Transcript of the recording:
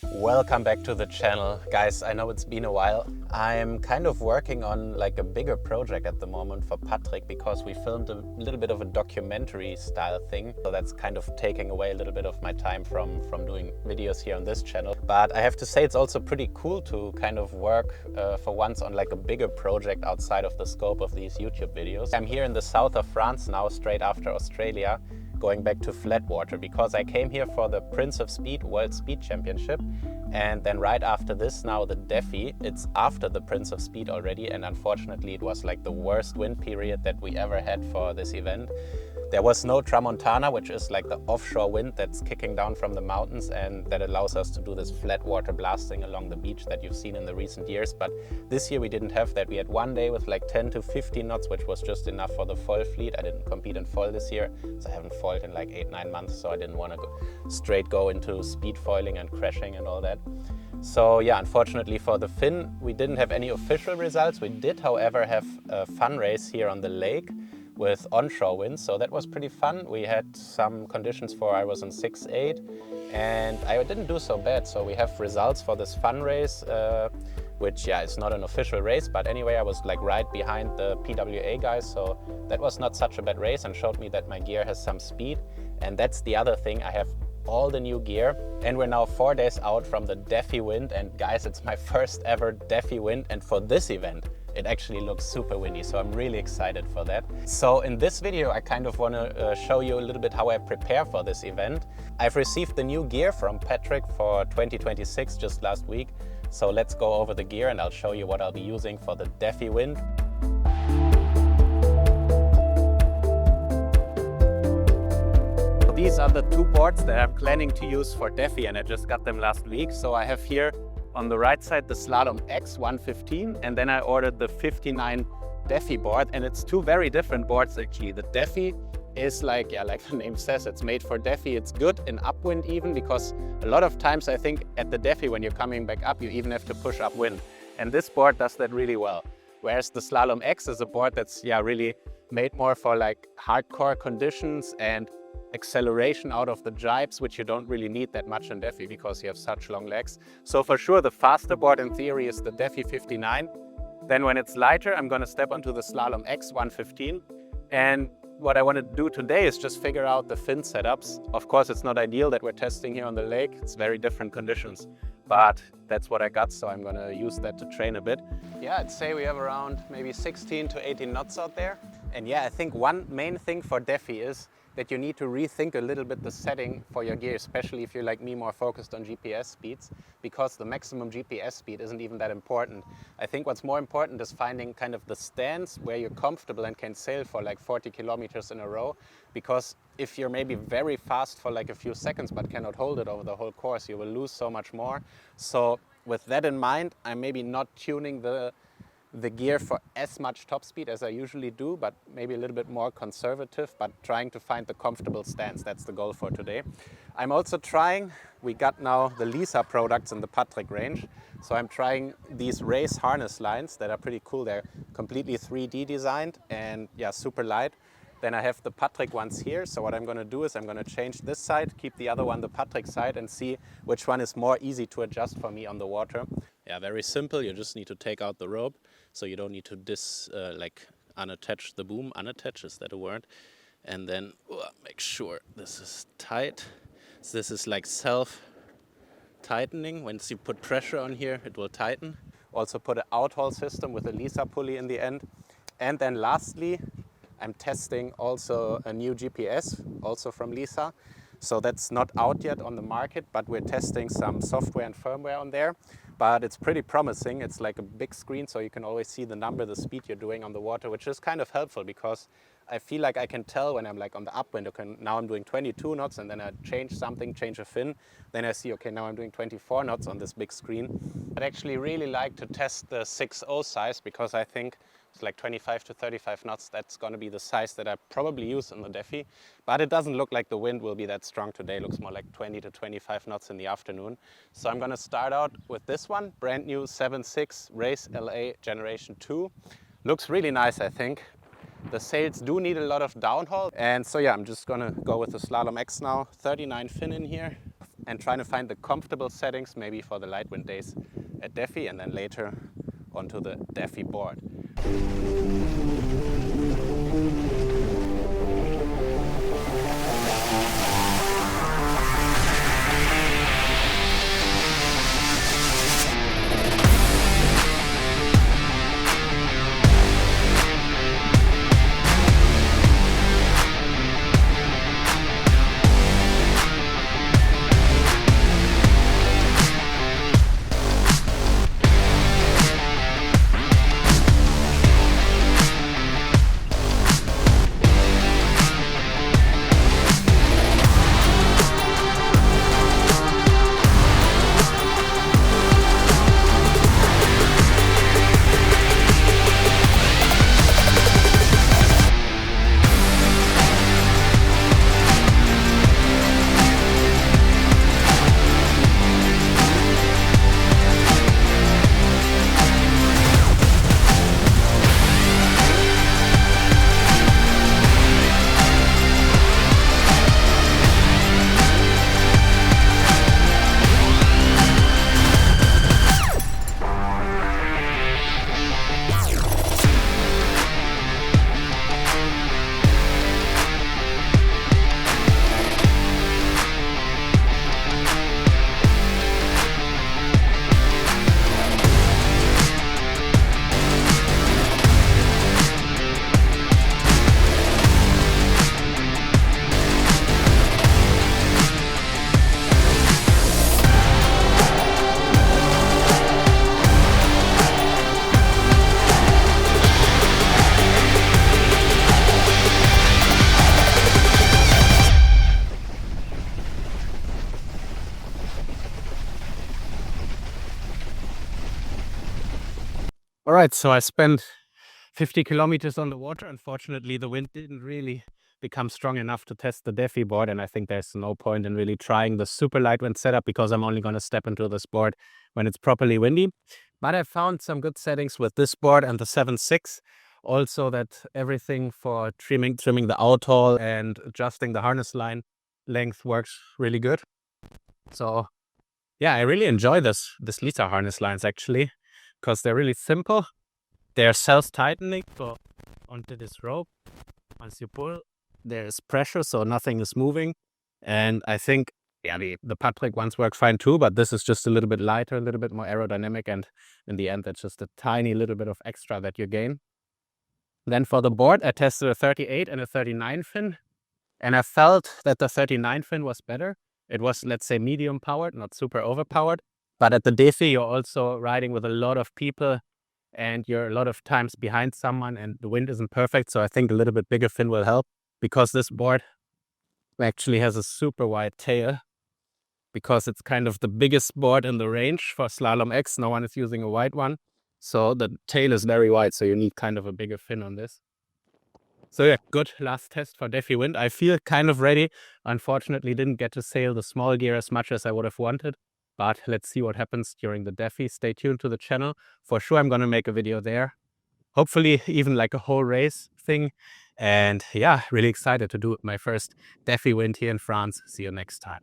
Welcome back to the channel. Guys, I know it's been a while. I'm kind of working on like a bigger project at the moment for Patrick because we filmed a little bit of a documentary style thing. So that's kind of taking away a little bit of my time from doing videos here on this channel. But I have to say it's also pretty cool to kind of work for once on like a bigger project outside of the scope of these YouTube videos. I'm here in the south of France now, straight after Australia, going back to Flatwater because I came here for the Prince of Speed World Speed Championship, and then right after this now the Defi. It's after the Prince of Speed already, and unfortunately it was like the worst wind period that we ever had for this event. There was no tramontana, which is like the offshore wind that's kicking down from the mountains and that allows us to do this flat water blasting along the beach that you've seen in the recent years. But this year we didn't have that. We had one day with like 10 to 15 knots, which was just enough for the foil fleet. I didn't compete in foil this year, so I haven't foiled in like 8-9 months, so I didn't want to go into speed foiling and crashing and all that. So yeah, unfortunately for the fin, we didn't have any official results. We did, however, have a fun race here on the lake with onshore winds, so that was pretty fun. We had some conditions for I was on 6-8 and I didn't do so bad, so we have results for this fun race, which yeah, it's not an official race, but anyway I was like right behind the PWA guys, so that was not such a bad race and showed me that my gear has some speed. And that's the other thing, I have all the new gear and we're now 4 days out from the Defi wind, and guys, it's my first ever Defi wind, and for this event it actually looks super windy, so I'm really excited for that. So in this video I kind of want to show you a little bit how I prepare for this event. I've received the new gear from Patrick for 2026 just last week, so let's go over the gear and I'll show you what I'll be using for the Defi wind. These are the two boards that I'm planning to use for Defi, and I just got them last week. So I have here on the right side the Slalom X 115, and then I ordered the 59 Defi board, and it's two very different boards actually. The Defi is like, yeah, like the name says, it's made for Defi. It's good in upwind even, because a lot of times I think at the Defi when you're coming back up you even have to push upwind, and this board does that really well. Whereas the Slalom X is a board that's really made more for like hardcore conditions and acceleration out of the jibes, which you don't really need that much in Defi because you have such long legs. So for sure the faster board in theory is the Defi 59. Then when it's lighter I'm going to step onto the Slalom X 115, and what I want to do today is just figure out the fin setups. Of course it's not ideal that we're testing here on the lake, it's very different conditions, but that's what I got, so I'm going to use that to train a bit. Yeah, I'd say we have around maybe 16 to 18 knots out there. And yeah, I think one main thing for Defi is that you need to rethink a little bit the setting for your gear, especially if you're like me, more focused on GPS speeds, because the maximum GPS speed isn't even that important. I think what's more important is finding kind of the stance where you're comfortable and can sail for like 40 kilometers in a row, because if you're maybe very fast for like a few seconds but cannot hold it over the whole course, you will lose so much more. So with that in mind, I'm maybe not tuning the gear for as much top speed as I usually do, but maybe a little bit more conservative, but trying to find the comfortable stance. That's the goal for today. I'm also trying, we got now the Lisa products in the Patrick range, so I'm trying these race harness lines that are pretty cool. They're completely 3D designed and yeah, super light. Then I have the Patrick ones here, so what I'm going to do is I'm going to change this side, keep the other one the Patrick side, and see which one is more easy to adjust for me on the water. Yeah, very simple. You just need to take out the rope, so you don't need to unattach the boom. Unattach, is that a word? And then make sure this is tight. So this is like self-tightening. Once you put pressure on here, it will tighten. Also put an out-haul system with a Lisa pulley in the end. And then lastly, I'm testing also a new GPS, also from Lisa. So that's not out yet on the market, but we're testing some software and firmware on there. But it's pretty promising. It's like a big screen, so you can always see the number, the speed you're doing on the water, which is kind of helpful because I feel like I can tell when I'm like on the upwind, okay, now I'm doing 22 knots, and then I change something, change a fin. Then I see, okay, now I'm doing 24 knots on this big screen. I'd actually really like to test the 6.0 size because I think it's like 25 to 35 knots. That's going to be the size that I probably use in the Defi. But it doesn't look like the wind will be that strong today. It looks more like 20 to 25 knots in the afternoon. So I'm going to start out with this one, brand new 7.6 Race LA Generation 2. Looks really nice, I think. The sails do need a lot of downhaul. And so yeah, I'm just going to go with the Slalom X now. 39 fin in here. and trying to find the comfortable settings, maybe for the light wind days at Defi, and then later onto the Defi board. All right, so I spent 50 kilometers on the water. Unfortunately, the wind didn't really become strong enough to test the Defi board, and I think there's no point in really trying the super light wind setup because I'm only going to step into this board when it's properly windy. But I found some good settings with this board and the 7.6. Also that everything for trimming the outhaul and adjusting the harness line length works really good. So yeah, I really enjoy this Lisa harness lines actually, because they're really simple. They're self-tightening, so onto this rope, once you pull, there's pressure, so nothing is moving. And I think, yeah, the Patrick ones work fine too, but this is just a little bit lighter, a little bit more aerodynamic, and in the end, that's just a tiny little bit of extra that you gain. Then for the board, I tested a 38 and a 39 fin, and I felt that the 39 fin was better. It was, let's say, medium powered, not super overpowered. But at the Defi, you're also riding with a lot of people and you're a lot of times behind someone and the wind isn't perfect. So I think a little bit bigger fin will help, because this board actually has a super wide tail, because it's kind of the biggest board in the range for Slalom X. No one is using a wide one. So the tail is very wide, so you need kind of a bigger fin on this. So yeah, good last test for Defi wind. I feel kind of ready. Unfortunately, didn't get to sail the small gear as much as I would have wanted. But let's see what happens during the Defi. Stay tuned to the channel. For sure, I'm going to make a video there. Hopefully even like a whole race thing. And yeah, really excited to do my first Defi wind here in France. See you next time.